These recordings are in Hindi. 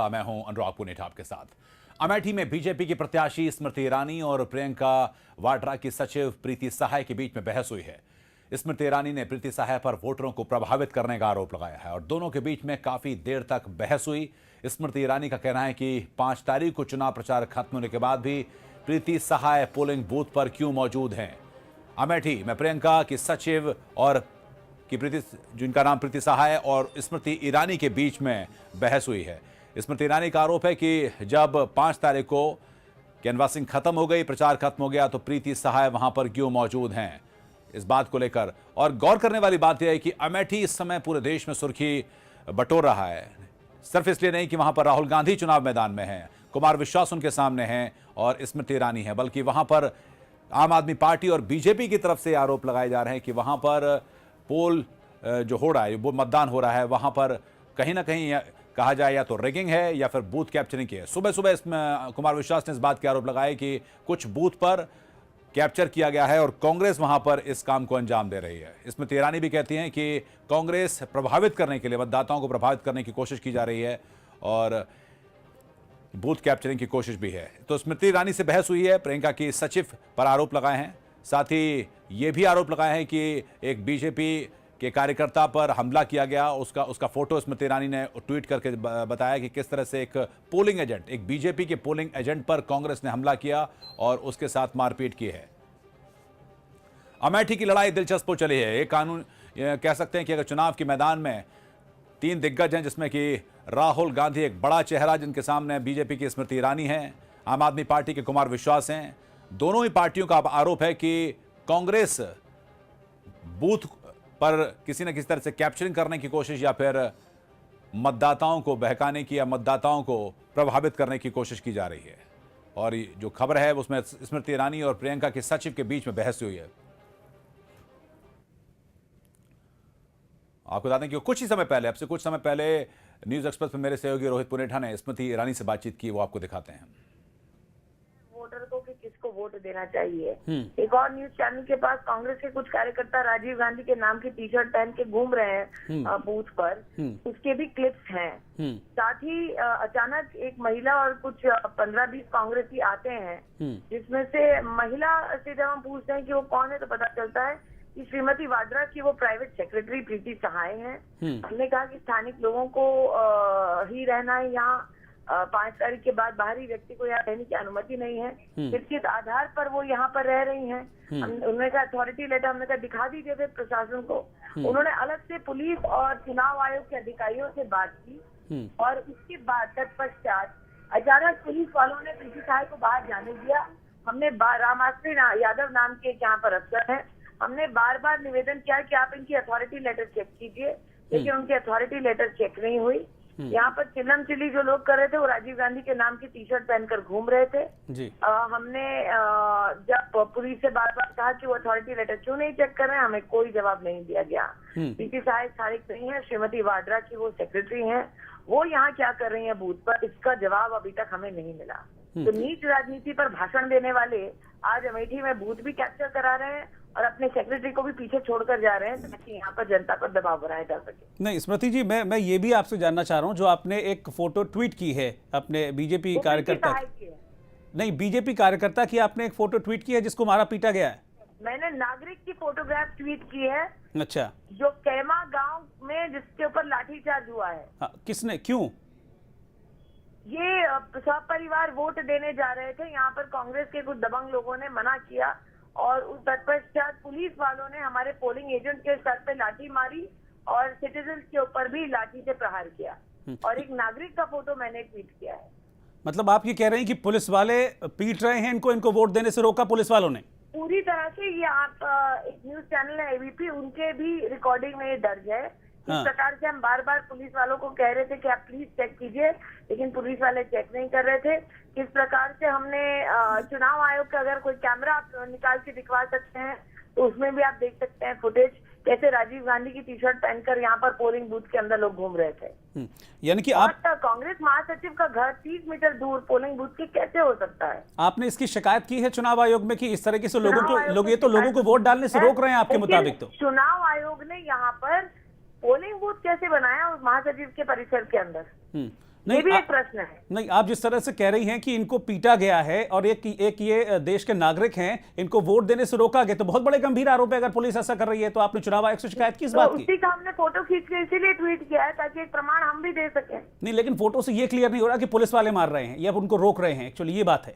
मैं हूं अनुराग पुनेठा आपके साथ। अमेठी में बीजेपी की प्रत्याशी स्मृति ईरानी और प्रियंका वाड्रा की सचिव प्रीति सहाय के बीच में बहस हुई है। स्मृति ईरानी ने प्रीति सहाय पर वोटरों को प्रभावित करने का आरोप लगाया है और दोनों के बीच में काफी देर तक बहस हुई। स्मृति ईरानी का कहना है कि 5 तारीख को चुनाव प्रचार खत्म होने के बाद भी प्रीति सहाय पोलिंग बूथ पर क्यों मौजूद हैं। अमेठी में प्रियंका की सचिव और जिनका नाम प्रीति सहाय और स्मृति ईरानी के बीच में बहस हुई है। स्मृति ईरानी का आरोप है कि जब 5 तारीख को कैनवासिंग खत्म हो गई, प्रचार खत्म हो गया, तो प्रीति सहाय वहां पर क्यों मौजूद हैं, इस बात को लेकर। और गौर करने वाली बात यह है कि अमेठी इस समय पूरे देश में सुर्खी बटोर रहा है, सिर्फ इसलिए नहीं कि वहां पर राहुल गांधी चुनाव मैदान में हैं, कुमार विश्वास उनके सामने हैं और स्मृति ईरानी है, बल्कि वहां पर आम आदमी पार्टी और बीजेपी की तरफ से आरोप लगाए जा रहे हैं कि वहां पर पोल जो हो रहा है, वो मतदान हो रहा है, वहां पर कहीं ना कहीं कहा जाए या तो रिगिंग है या फिर बूथ कैप्चरिंग की है। सुबह सुबह इसमें कुमार विश्वास ने इस बात के आरोप लगाए कि कुछ बूथ पर कैप्चर किया गया है और कांग्रेस वहां पर इस काम को अंजाम दे रही है। स्मृति ईरानी भी कहती हैं कि कांग्रेस प्रभावित करने के लिए, मतदाताओं को प्रभावित करने की कोशिश की जा रही है और बूथ कैप्चरिंग की कोशिश भी है। तो स्मृति ईरानी से बहस हुई है, प्रियंका की सचिव पर आरोप लगाए हैं, साथ ही ये भी आरोप लगाए हैं कि एक बीजेपी के कार्यकर्ता पर हमला किया गया। उसका फोटो स्मृति ईरानी ने ट्वीट करके बताया कि किस तरह से एक पोलिंग एजेंट, एक बीजेपी के पोलिंग एजेंट पर कांग्रेस ने हमला किया और उसके साथ मारपीट की है। अमेठी की लड़ाई दिलचस्प हो चली है। एक कानून कह सकते हैं कि अगर चुनाव के मैदान में 3 दिग्गज हैं, जिसमें कि राहुल गांधी एक बड़ा चेहरा, जिनके सामने बीजेपी की स्मृति ईरानी है, आम आदमी पार्टी के कुमार विश्वास हैं, दोनों ही पार्टियों का आरोप है कि कांग्रेस बूथ पर किसी न किसी तरह से कैप्चरिंग करने की कोशिश या फिर मतदाताओं को बहकाने की या मतदाताओं को प्रभावित करने की कोशिश की जा रही है। और जो खबर है उसमें स्मृति ईरानी और प्रियंका के सचिव के बीच में बहस हुई है। आपको बता दें कि कुछ समय पहले न्यूज एक्सप्रेस पर मेरे सहयोगी रोहित पुनेठा ने स्मृति ईरानी से बातचीत की, वो आपको दिखाते हैं। वोटर को कि किसको वोट देना चाहिए। एक और न्यूज चैनल के पास कांग्रेस के कुछ कार्यकर्ता राजीव गांधी के नाम की टी-शर्ट पहन के घूम रहे हैं बूथ पर, उसके भी क्लिप्स हैं। साथ ही अचानक एक महिला और कुछ 15-20 कांग्रेसी आते हैं, जिसमें से महिला से जब हम पूछते हैं कि वो कौन है तो पता चलता है कि श्रीमती वाड्रा की वो प्राइवेट सेक्रेटरी प्रीति सहाय हैं। हमने कहा कि स्थानिक लोगों को ही रहना है यहाँ, 5 तारीख के बाद बाहरी व्यक्ति को यहाँ रहने की अनुमति नहीं है। फिर किस आधार पर वो यहाँ पर रह रही हैं? उन्होंने कहा अथॉरिटी लेटर, हमने कहा दिखा दीजिए फिर प्रशासन को। उन्होंने अलग से पुलिस और चुनाव आयोग के अधिकारियों से बात की और उसके बाद तत्पश्चात अचानक पुलिस वालों ने प्रीति सहाय को बाहर जाने दिया। हमने रामाश्री यादव नाम के यहाँ पर अफसर है, हमने बार बार निवेदन किया कि आप इनकी अथॉरिटी लेटर चेक कीजिए, लेकिन उनकी अथॉरिटी लेटर चेक नहीं हुई। यहाँ पर चिल्लम चिल्ली जो लोग कर रहे थे वो राजीव गांधी के नाम की टी-शर्ट पहनकर घूम रहे थे जी। हमने जब पुलिस से बार बार कहा कि वो अथॉरिटी लेटर क्यों नहीं चेक कर रहे हैं, हमें कोई जवाब नहीं दिया गया। प्रीति सहाय स्थानिक नहीं है, श्रीमती वाड्रा की वो सेक्रेटरी हैं, वो यहाँ क्या कर रही है बूथ पर, इसका जवाब अभी तक हमें नहीं मिला। तो नीच राजनीति पर भाषण देने वाले आज अमेठी में बूथ भी कैप्चर करा रहे हैं और अपने सेक्रेटरी को भी पीछे छोड़कर जा रहे हैं ताकि यहाँ पर जनता पर दबाव बनाया जा सके। नहीं स्मृति जी, मैं ये भी आपसे जानना चाह रहा हूँ, जो आपने एक फोटो ट्वीट की है अपने बीजेपी कार्यकर्ता नहीं बीजेपी कार्यकर्ता की आपने एक फोटो ट्वीट की है जिसको मारा पीटा गया है। मैंने नागरिक की फोटोग्राफ ट्वीट की है। अच्छा। जो कैमा गाँव में जिसके ऊपर लाठीचार्ज हुआ है। किसने, क्यों? ये सब परिवार वोट देने जा रहे थे, यहाँ पर कांग्रेस के कुछ दबंग लोगों ने मना किया और उस तत्पश्चात पुलिस वालों ने हमारे पोलिंग एजेंट के सर पे लाठी मारी और सिटीजन के ऊपर भी लाठी से प्रहार किया और एक नागरिक का फोटो मैंने ट्वीट किया है। मतलब आप ये कह रहे हैं कि पुलिस वाले पीट रहे हैं इनको वोट देने से रोका पुलिस वालों ने? पूरी तरह से। ये आप एक न्यूज चैनल है एबीपी, उनके भी रिकॉर्डिंग में ये दर्ज है। इस प्रकार से हम बार बार पुलिस वालों को कह रहे थे कि आप प्लीज चेक कीजिए, लेकिन पुलिस वाले चेक नहीं कर रहे थे। किस प्रकार से हमने चुनाव आयोग का अगर कोई कैमरा आप निकाल के दिखवा सकते हैं तो उसमें भी आप देख सकते हैं फुटेज, कैसे राजीव गांधी की टी-शर्ट पहनकर यहाँ पर पोलिंग बूथ के अंदर लोग घूम रहे थे। यानी कि आप कांग्रेस महासचिव का घर 30 मीटर दूर पोलिंग बूथ के कैसे हो सकता है? आपने इसकी शिकायत की है चुनाव आयोग में कि इस तरीके से लोगों को वोट डालने से रोक रहे हैं आपके मुताबिक? तो चुनाव आयोग ने यहाँ पर पोलिंग बूथ कैसे बनाया उस महासचिव के परिसर के अंदर? ये भी एक प्रश्न है। नहीं, आप जिस तरह से कह रही हैं कि इनको पीटा गया है और एक ये देश के नागरिक हैं, इनको वोट देने से रोका गया, तो बहुत बड़े गंभीर आरोप है अगर पुलिस ऐसा कर रही है। तो आपने चुनाव आयोग से शिकायत किस बात की? उसी का हमने फोटो खींच के इसीलिए ट्वीट किया है ताकि एक प्रमाण हम भी दे सकें। नहीं, लेकिन फोटो से ये क्लियर नहीं हो रहा कि पुलिस वाले मार रहे हैं या उनको रोक रहे हैं, एक्चुअली ये बात है।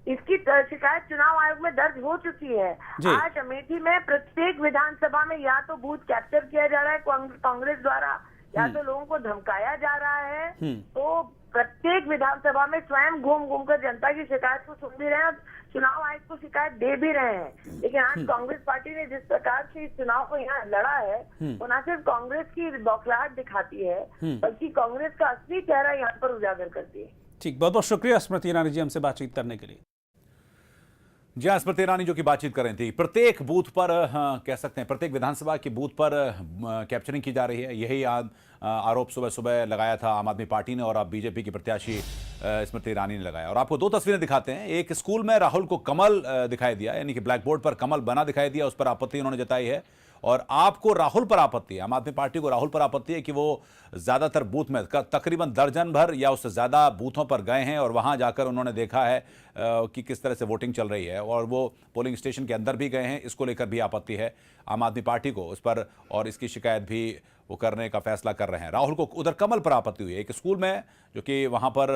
इसकी शिकायत चुनाव आयोग में दर्ज हो चुकी है। आज अमेठी में प्रत्येक विधानसभा में या तो बूथ कैप्चर किया जा रहा है कांग्रेस द्वारा, या तो लोगों को धमकाया जा रहा है। तो प्रत्येक विधानसभा में स्वयं घूम घूम कर जनता की शिकायत को सुन भी रहे हैं, चुनाव आयोग को शिकायत दे भी रहे हैं। लेकिन आज कांग्रेस पार्टी ने जिस प्रकार से इस चुनाव को यहाँ लड़ा है, वो न सिर्फ कांग्रेस की बौखलाहट दिखाती है, बल्कि कांग्रेस का असली चेहरा यहाँ पर उजागर करती है। ठीक, बहुत बहुत शुक्रिया स्मृति ईरानी जी हमसे बातचीत करने के लिए। जी हाँ, स्मृति ईरानी जो कि बातचीत कर रही थी, प्रत्येक बूथ पर कह सकते हैं प्रत्येक विधानसभा के बूथ पर कैप्चरिंग की जा रही है। यही आरोप सुबह सुबह लगाया था आम आदमी पार्टी ने और अब बीजेपी की प्रत्याशी स्मृति ईरानी ने लगाया। और आपको दो तस्वीरें दिखाते हैं। एक स्कूल में राहुल को कमल दिखाई दिया, यानी कि ब्लैक बोर्ड पर कमल बना दिखाई दिया, उस पर आपत्ति उन्होंने जताई है। और आपको राहुल पर आपत्ति है, आम आदमी पार्टी को राहुल पर आपत्ति है कि वो ज्यादातर बूथ में तकरीबन दर्जन भर या उससे ज्यादा बूथों पर गए हैं और वहां जाकर उन्होंने देखा है कि किस तरह से वोटिंग चल रही है, और वो पोलिंग स्टेशन के अंदर भी गए हैं। इसको लेकर भी आपत्ति है आम आदमी पार्टी को उस पर, और इसकी शिकायत भी वो करने का फैसला कर रहे हैं। राहुल को उधर कमल पर आपत्ति हुई है, एक स्कूल में जो कि वहां पर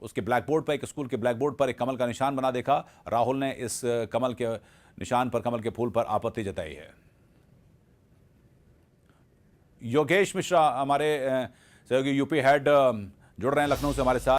उसके ब्लैक बोर्ड पर, एक स्कूल के ब्लैक बोर्ड पर एक कमल का निशान बना देखा। राहुल ने इस कमल के निशान पर, कमल के फूल पर आपत्ति जताई है। योगेश मिश्रा हमारे सहयोगी यूपी हेड जुड़ रहे हैं लखनऊ से हमारे साथ।